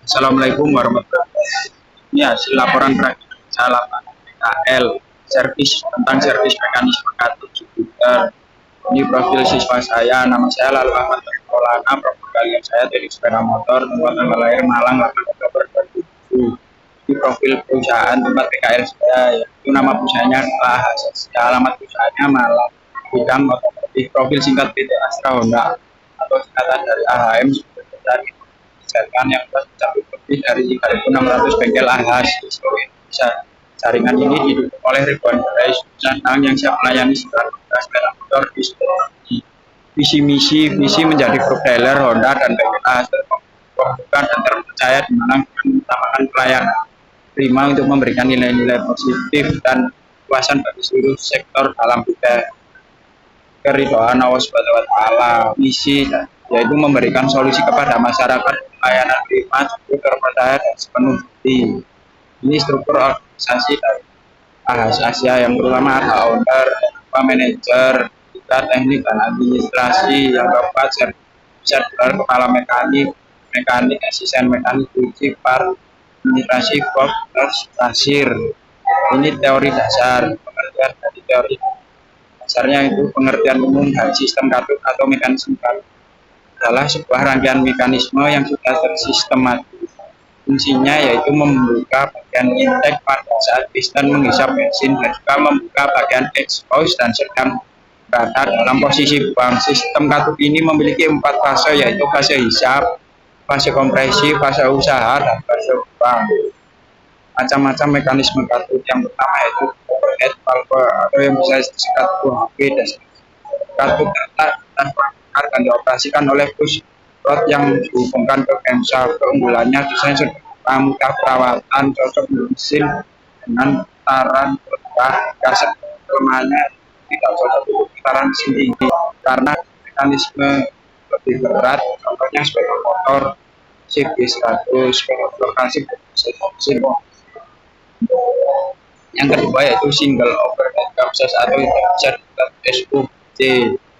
Assalamualaikum warahmatullahi wabarakatuh. Ini hasil laporan prakerja lapangan PKL tentang servis mekanisme kartu Jupiter. Ini profil siswa saya, nama saya Lalu Ahmad Maulana, profil kalian saya teknik sepeda motor, tempat tanggal lahir Malang 8 Oktober 2007. Ini profil perusahaan tempat PKL saya, yaitu nama perusahaannya AHS, alamat perusahaannya Malang, bidang otomotif, profil singkat PT Astra Honda atau singkatan dari AHM dari misalkan yang mencapai lebih dari 3.600 bengkel AHAS di seluruh Indonesia. Jaringan ini didukung oleh ribuan gerai perusahaan yang siap melayani 9 sepeda motor di seluruh dunia. Visi menjadi grup dealer Honda dan bengkel AHAS terbuka dan terpercaya di mana mengutamakan pelayanan prima untuk memberikan nilai-nilai positif dan puasan bagi seluruh sektor dalam bidang keridhaan Allah Subhanahu wa taala. Misi yaitu memberikan solusi kepada masyarakat layanan prima cukup terpercaya dan sepenuh hati. Ini struktur organisasi dari AHAS Asia yang pertama ada owner, manajer, kita teknik dan administrasi, yang keempat server kepala mekanik, asisten mekanik, kunci, administrasi, box, kasir. Ini teori dasar, pengertian dari teori dasarnya itu pengertian umum dari sistem kartu atau mekanisme kartu adalah sebuah rangkaian mekanisme yang sudah tersistematis. Fungsinya yaitu membuka bagian intake pada saat piston menghisap bensin dan juga membuka bagian exhaust dan sedang berada dalam posisi buang. Sistem katup ini memiliki 4 fase, yaitu fase hisap, fase kompresi, fase usaha, dan fase buang. Macam-macam mekanisme katup yang pertama yaitu overhead valve atau yang bisa disingkat UHV. Katup akan dioperasikan oleh push rod yang dihubungkan ke camshaft. Keunggulannya desain sederhana, mudah perawatan, cocok mesin dengan putaran rendah. Kelemahannya tidak cocok untuk putaran mesin tinggi karena mekanisme lebih berat, contohnya sepeda motor CB100, sepeda motor klasik mesin. Yang kedua yaitu single overhead camshaft atau SUC,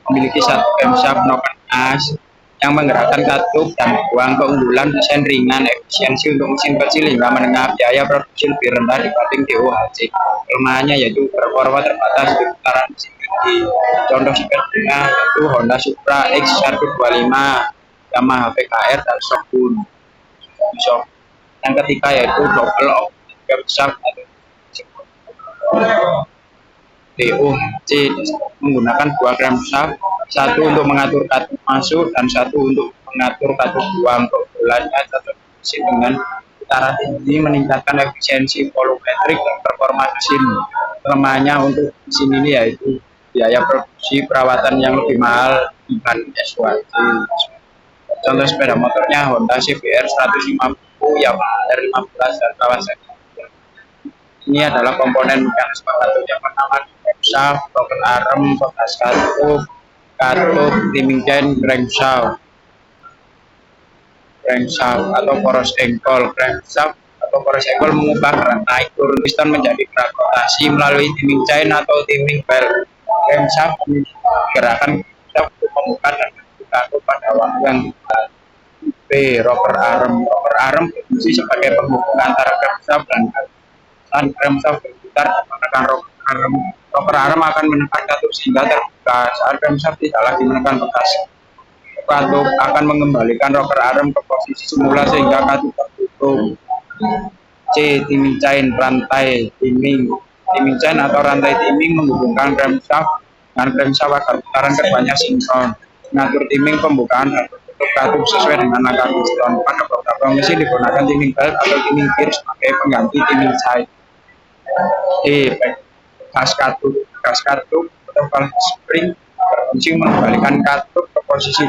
memiliki satu camshaft noken as yang menggerakkan katup dan buang. Keunggulan desain ringan, efisiensi untuk mesin kecil hingga menengah, biaya produksi lebih rendah dibanding DOHC. Kelemahannya yaitu performa terbatas di putaran mesin tinggi. Contoh sepedanya yaitu Honda Supra X125, Yamaha VKR dan Shogun. Yang ketiga yaitu double overhead camshaft atau DOHC, menggunakan 2 camshaft, satu untuk mengatur katup masuk dan satu untuk mengatur katup buang. Keunggulannya cocok mesin dengan putaran tinggi, meningkatkan efisiensi volumetrik dan performa mesin. Kelemahannya untuk mesin ini yaitu biaya produksi perawatan yang lebih mahal dibanding SUAC. Contoh sepeda motornya Honda CBR 150, Yamaha R15 dan Kawasaki. Ini adalah komponen mekanisme katup. Yang pertama camshaft, rocker arm, bekas katup, timing chain, crankshaft atau poros engkol. Crankshaft atau poros engkol mengubah rantai turun piston menjadi gerak rotasi melalui timing chain atau timing belt. Crankshaft gerakan untuk membuka dan menutup katup pada waktu yang tepat. Rocker arm berfungsi sebagai penghubung antara crankshaft dan katup. Saat camshaft berputar, menekan rocker arm akan menekan katup sehingga terbuka. Saat camshaft tidak lagi menekan bekas katup, akan mengembalikan rocker arm ke posisi semula sehingga katup tertutup. C. Timing chain, rantai timing. Timing chain atau rantai timing menghubungkan camshaft dengan crankshaft agar putaran keduanya sinkron. Mengatur timing pembukaan dan tutup katup sesuai dengan angka piston. Pada beberapa mesin digunakan timing belt atau timing gear sebagai pengganti timing chain. Bekas katup atau valve spring berfungsi mengembalikan katup ke posisi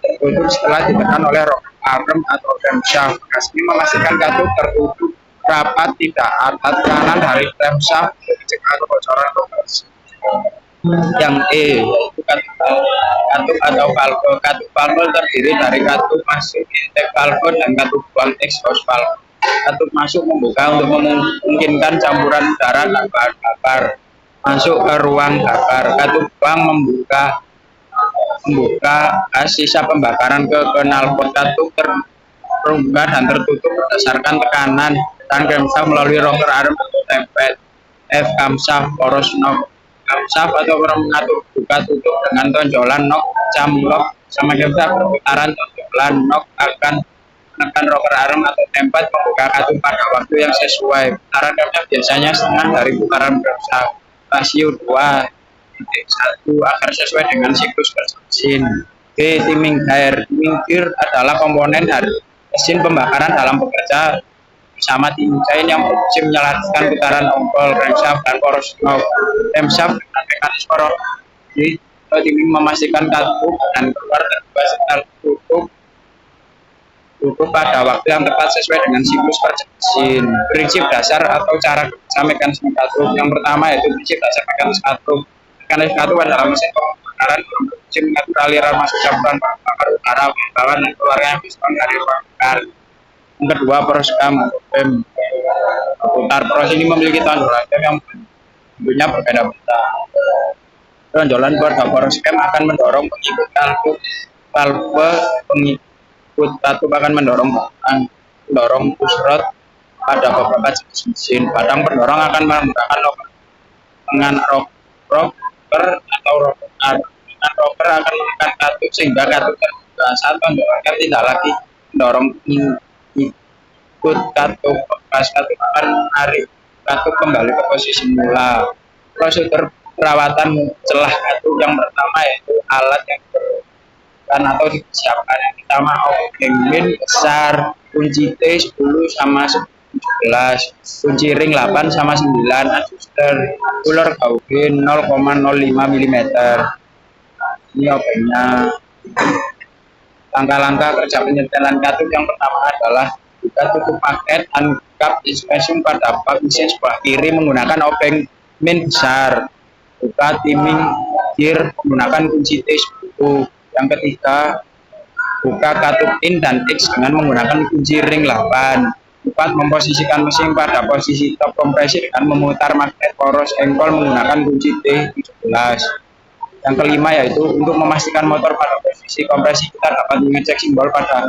tertutup setelah ditekan oleh rocker arm atau camshaft. Bekas ini memastikan katup tertutup rapat, tidak ada tekanan dari camshaft mencegah kebocoran rocker. Yang yaitu katup atau valve. Katup valve terdiri dari katup masuk intake valve dan katup buang exhaust valve. Katup masuk membuka untuk memungkinkan campuran udara dan bahan bakar masuk ke ruang bakar. Katup buang membuka sisa pembakaran ke knalpot. Katup terbuka dan tertutup berdasarkan tekanan dan camshaft melalui rocker arm atau tempet. F. Camshaft poros knob. Camshaft atau mengatur buka tutup dengan tonjolan knob, jam lock sama camshaft perputaran tonjolan knob akan menekan rocker arm atau tempat membuka katup pada waktu yang sesuai. Putaran camshaft biasanya setengah dari putaran camshaft. Rasio 2:1 agar sesuai dengan siklus kerja mesin. B. Timing gear. Timing gear adalah komponen dari mesin pembakaran dalam bekerja bersama timing chain yang berfungsi menyelaraskan putaran ongkol, crankshaft, dan poros knob. Camshaft dengan mekanisme rotasi timing memastikan katup dan keluar terbuka serta tutup pada waktu yang tepat sesuai dengan siklus kerja mesin. Prinsip dasar atau cara kerja mekanisme katup. Yang pertama yaitu prinsip dasar mekanisme katup. Mekanisme katup adalah mesin pembakaran berfungsi mengatur aliran masuk saluran bakar utara, bawah, dan keluarnya piston dari ruang bakar. Yang kedua, poros cam atau PEM. Putar poros ini memiliki tonjolan cam yang bentuknya berbeda-beda. Tonjolan pada poros cam akan mendorong pengikut katup. Valve pengikut katup akan mendorong push rod pada beberapa jenis mesin. Batang pendorong akan menggunakan dengan rocker atau rocker arm. Dengan rocker akan menekan katup sehingga katup terbuka. Saat pendorongnya tidak lagi mendorong ikut katup, pas katup akan menarik katup kembali ke posisi semula. Prosedur perawatan celah katup yang pertama yaitu alat yang diperlukan atau disiapkan. Yang pertama, obeng min besar, kunci T 10 sama 17, kunci ring 8 sama 9, adjuster, ular gaubin 0,05 mm. Ini obengnya. Langkah-langkah kerja penyetelan katup yang pertama adalah buka tutup paket angkap inspection pada bak mesin sebelah kiri menggunakan obeng min besar. Buka timing gear menggunakan kunci T10. Yang ketiga, buka katup in dan X dengan menggunakan kunci ring 8. 4. Memposisikan mesin pada posisi top kompresi dengan memutar magnet poros engkol menggunakan kunci T17. Yang kelima yaitu untuk memastikan motor pada posisi kompresi kita dapat mengecek simbol pada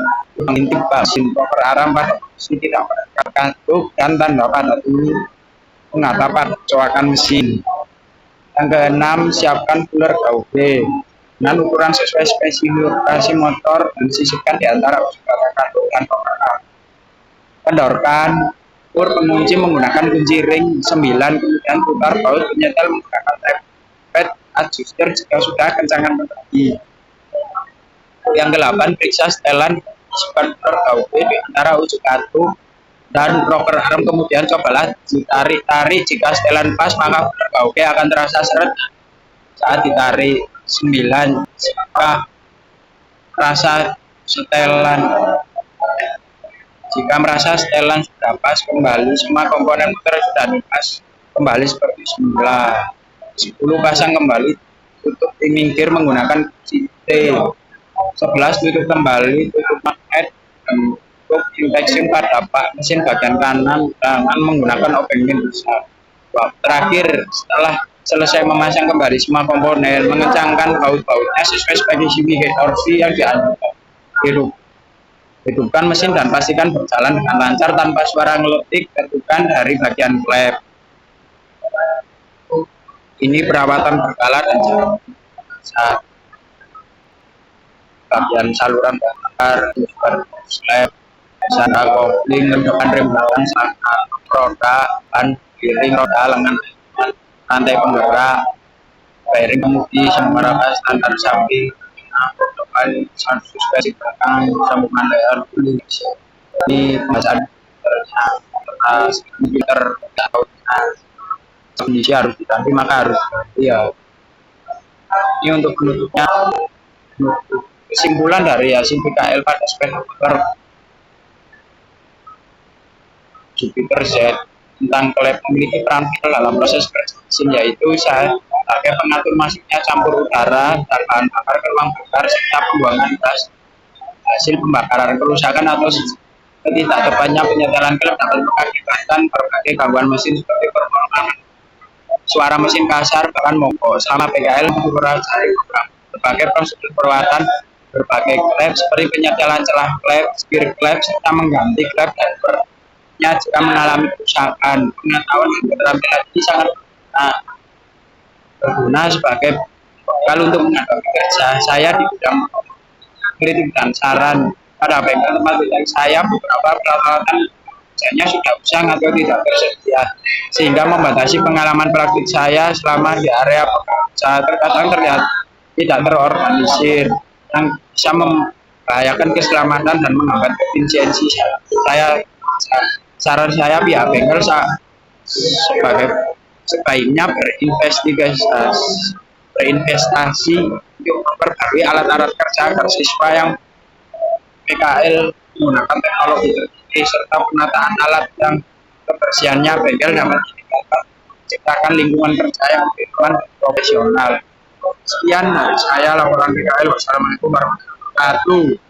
intip mesin rocker arm pada posisi tidak menekan katup dan tanda pada ini mengatap pada coakan mesin. Yang keenam, siapkan puller gaube dengan ukuran sesuai spesifikasi motor dan sisipkan di antara katup dan rocker arm. Kendorkan kur pengunci menggunakan kunci ring 9, kemudian putar baut penyetel menggunakan tempet adjuster jika sudah kencangan terjadi. Yang 8, periksa setelan isukan putar gaube di antara ujung katup dan rocker arm, kemudian cobalah ditarik-tarik. Jika setelan pas maka putar gaube akan terasa seret saat ditarik. 9, jika merasa setelan sudah pas, kembali semua komponen motor sudah pas kembali seperti semula. 10, pasang kembali tutup timing gear menggunakan kunci T. 11, tutup kembali tutup magnet untuk infeksi pada bak mesin bagian kanan dengan menggunakan obeng min besar. Terakhir, setelah selesai memasang kembali semua komponen, mengencangkan baut-bautnya sesuai spesifikasi head or V yang dianjurkan. Hidupkan mesin dan pastikan berjalan dengan lancar tanpa suara ngeletik ketukan dari bagian klep. Ini perawatan berkala dan saat bagian saluran bakar, klep, sana kopling, depan rem belakang, sana roda, ban kiri, roda lengan, rantai penggerak, bearing kemudi, semua rata standar samping, depan suspensi belakang, sambungan layar kuning. Ini pembahasan komputer kondisi harus diganti, maka harus ya. Ini untuk penutupnya. Kesimpulan dari hasil PKL pada spek motor Jupiter Z tentang klep memiliki peran vital dalam proses mesin, yaitu sebagai pengatur masuknya campur udara dan bahan bakar ke ruang bakar serta pembuangan gas hasil pembakaran. Kerusakan atau tidak tepatnya penyetelan klep dapat mengakibatkan berbagai gangguan mesin seperti performa, suara mesin kasar, bahkan mogok. Selama PKL berbagai prosedur perawatan berbagai klep seperti penyediaan celah klep, spir klep, serta mengganti klep dan bernya jika mengalami kerusakan. Pengetahuan dan keterampilan ini sangat berguna sebagai bekal untuk menghadapi kerja saya di bidang kritik dan saran. Pada bengkel tempat yang saya beberapa peralatan kerjanya sudah usang atau tidak tersedia, sehingga membatasi pengalaman praktik saya selama di area pekerja. Terkadang terlihat tidak terorganisir, yang bisa membahayakan keselamatan dan menghambat efisiensi saya. Saran saya pihak bengkel sebagai sebaiknya berinvestasi untuk memperbarui alat-alat kerja agar siswa yang PKL menggunakan teknologi terkini serta penataan alat yang kebersihannya bengkel dapat menciptakan lingkungan kerja yang lebih aman dan profesional. Sekian dari saya laporan PKL. Wassalamualaikum warahmatullahi wabarakatuh.